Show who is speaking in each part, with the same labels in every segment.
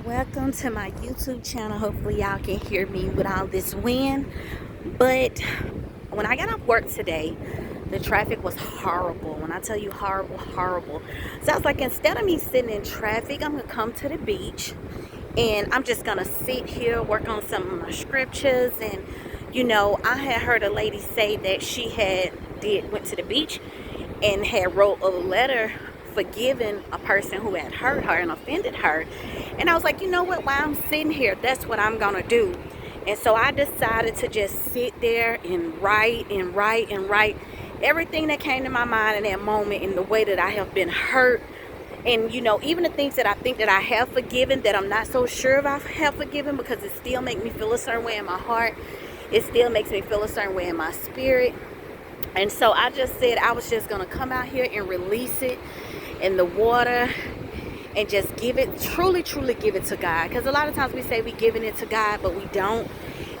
Speaker 1: Welcome to my YouTube channel. Hopefully y'all can hear me with all this wind. But when I got off work today, the traffic was horrible. When I tell you horrible, horrible. So I was like, instead of me sitting in traffic, I'm gonna come to the beach and I'm just gonna sit here, work on some of my scriptures. And you know, I had heard a lady say that she went to the beach and had wrote a letter forgiving a person who had hurt her and offended her. And I was like, you know what, while I'm sitting here, that's what I'm gonna do. And so I decided to just sit there and write and write and write everything that came to my mind in that moment, in the way that I have been hurt. And you know, even the things that I think that I have forgiven, that I'm not so sure if I have forgiven, because it still makes me feel a certain way in my heart. It still makes me feel a certain way in my spirit. And so I just said I was just going to come out here and release it in the water and just give it, truly give it to God. Because a lot of times we say we're giving it to God, but we don't.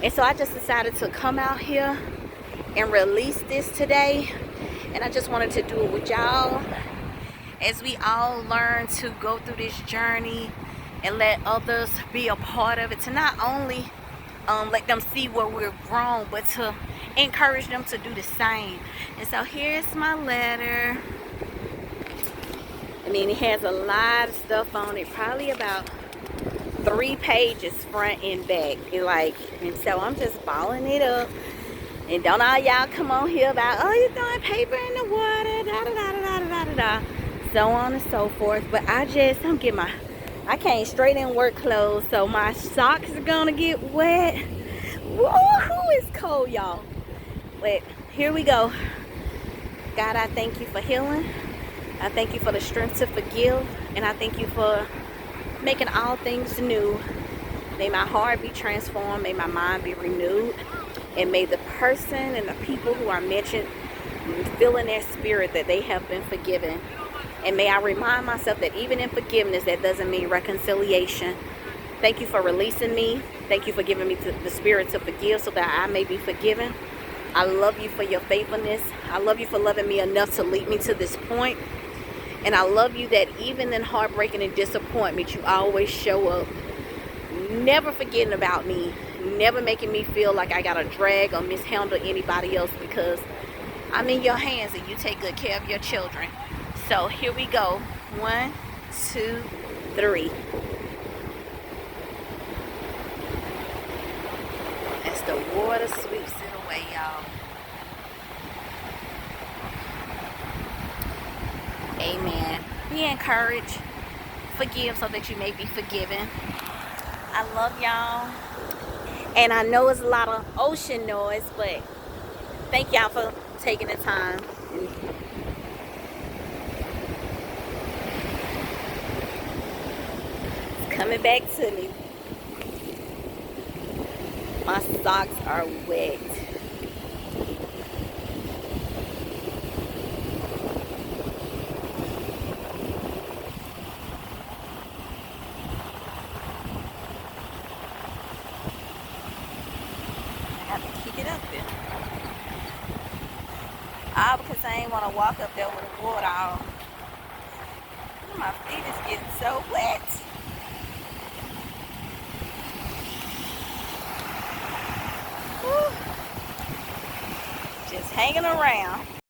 Speaker 1: And so I just decided to come out here and release this today. And I just wanted to do it with y'all as we all learn to go through this journey and let others be a part of it, to not only let them see where we're grown, but to encourage them to do the same. And so here's my letter. I mean, it has a lot of stuff on it, probably about 3 pages front and back. And so I'm just balling it up. And don't all y'all come on here about, oh, you're throwing paper in the water, da da da da da da da da, so on and so forth. But I came straight in work clothes, so my socks are gonna get wet. Woohoo, it's cold, y'all. But here we go. God, I thank you for healing. I thank you for the strength to forgive. And I thank you for making all things new. May my heart be transformed. May my mind be renewed. And may the person and the people who are mentioned feel in their spirit that they have been forgiven. And may I remind myself that even in forgiveness, that doesn't mean reconciliation. Thank you for releasing me. Thank you for giving me the spirit to forgive so that I may be forgiven. I love you for your faithfulness. I love you for loving me enough to lead me to this point. And I love you that even in heartbreaking and disappointment, you always show up. Never forgetting about me. Never making me feel like I got to drag or mishandle anybody else, because I'm in your hands and you take good care of your children. So here we go. 1, 2, 3. As the water sweeps it away, y'all. Amen. Be encouraged. Forgive so that you may be forgiven. I love y'all. And I know it's a lot of ocean noise, but thank y'all for taking the time. It's coming back to me. My socks are wet. I have to kick it up there. All because I ain't want to walk up there with the water all. My feet is getting so wet. Whew. Just hanging around.